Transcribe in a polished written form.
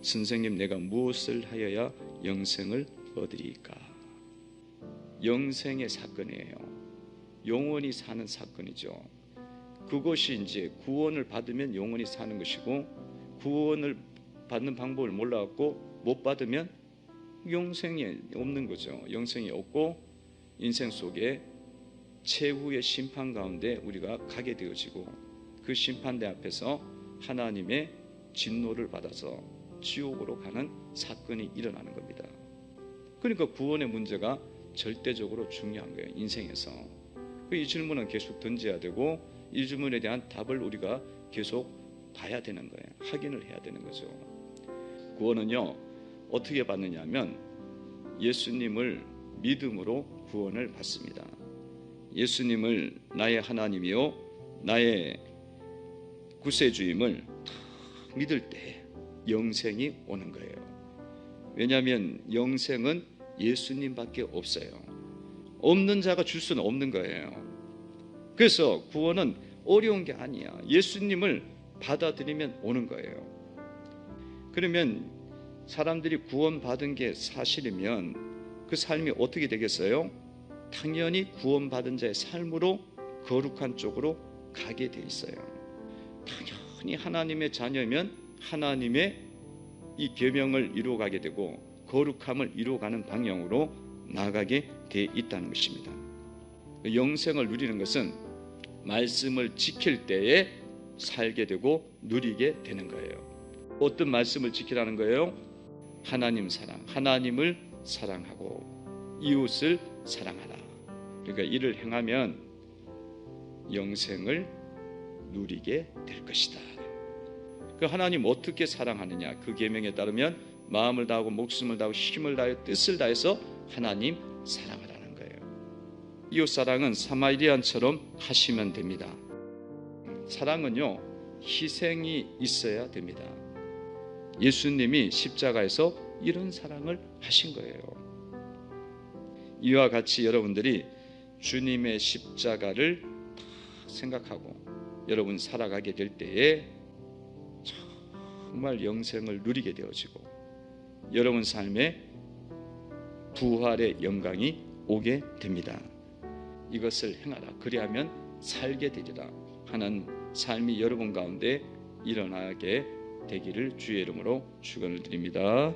선생님, 내가 무엇을 하여야 영생을 얻으리까? 영생의 사건이에요. 영원히 사는 사건이죠. 그것이 이제 구원을 받으면 영원히 사는 것이고, 구원을 받는 방법을 몰라갖고 못 받으면 영생이 없는 거죠. 영생이 없고 인생 속에 최후의 심판 가운데 우리가 가게 되어지고, 그 심판대 앞에서 하나님의 진노를 받아서 지옥으로 가는 사건이 일어나는 겁니다. 그러니까 구원의 문제가 절대적으로 중요한 거예요, 인생에서. 이 질문은 계속 던져야 되고, 이 질문에 대한 답을 우리가 계속 봐야 되는 거예요. 확인을 해야 되는 거죠. 구원은요, 어떻게 받느냐 하면 예수님을 믿음으로 구원을 받습니다. 예수님을 나의 하나님이요 나의 구세주임을 믿을 때 영생이 오는 거예요. 왜냐하면 영생은 예수님밖에 없어요. 없는 자가 줄 수는 없는 거예요. 그래서 구원은 어려운 게 아니야. 예수님을 받아들이면 오는 거예요. 그러면 사람들이 구원받은 게 사실이면 그 삶이 어떻게 되겠어요? 당연히 구원받은 자의 삶으로 거룩한 쪽으로 가게 돼 있어요. 당연히 하나님의 자녀면 하나님의 이 계명을 이루어가게 되고 거룩함을 이루어가는 방향으로 나아가게 돼 있다는 것입니다. 영생을 누리는 것은 말씀을 지킬 때에 살게 되고 누리게 되는 거예요. 어떤 말씀을 지키라는 거예요? 하나님 사랑, 하나님을 사랑하고 이웃을 사랑하라. 그러니까 이를 행하면 영생을 누리게 될 것이다. 그 하나님 어떻게 사랑하느냐? 그 계명에 따르면 마음을 다하고 목숨을 다하고 힘을 다하여 뜻을 다해서 하나님 사랑하라는 거예요. 이웃 사랑은 사마리아인처럼 하시면 됩니다. 사랑은요, 희생이 있어야 됩니다. 예수님이 십자가에서 이런 사랑을 하신 거예요. 이와 같이 여러분들이 주님의 십자가를 생각하고 여러분 살아가게 될 때에 정말 영생을 누리게 되어지고 여러분 삶에 부활의 영광이 오게 됩니다. 이것을 행하라, 그리하면 살게 되리라 하는 삶이 여러분 가운데 일어나게 되기를 주의 이름으로 축원을 드립니다.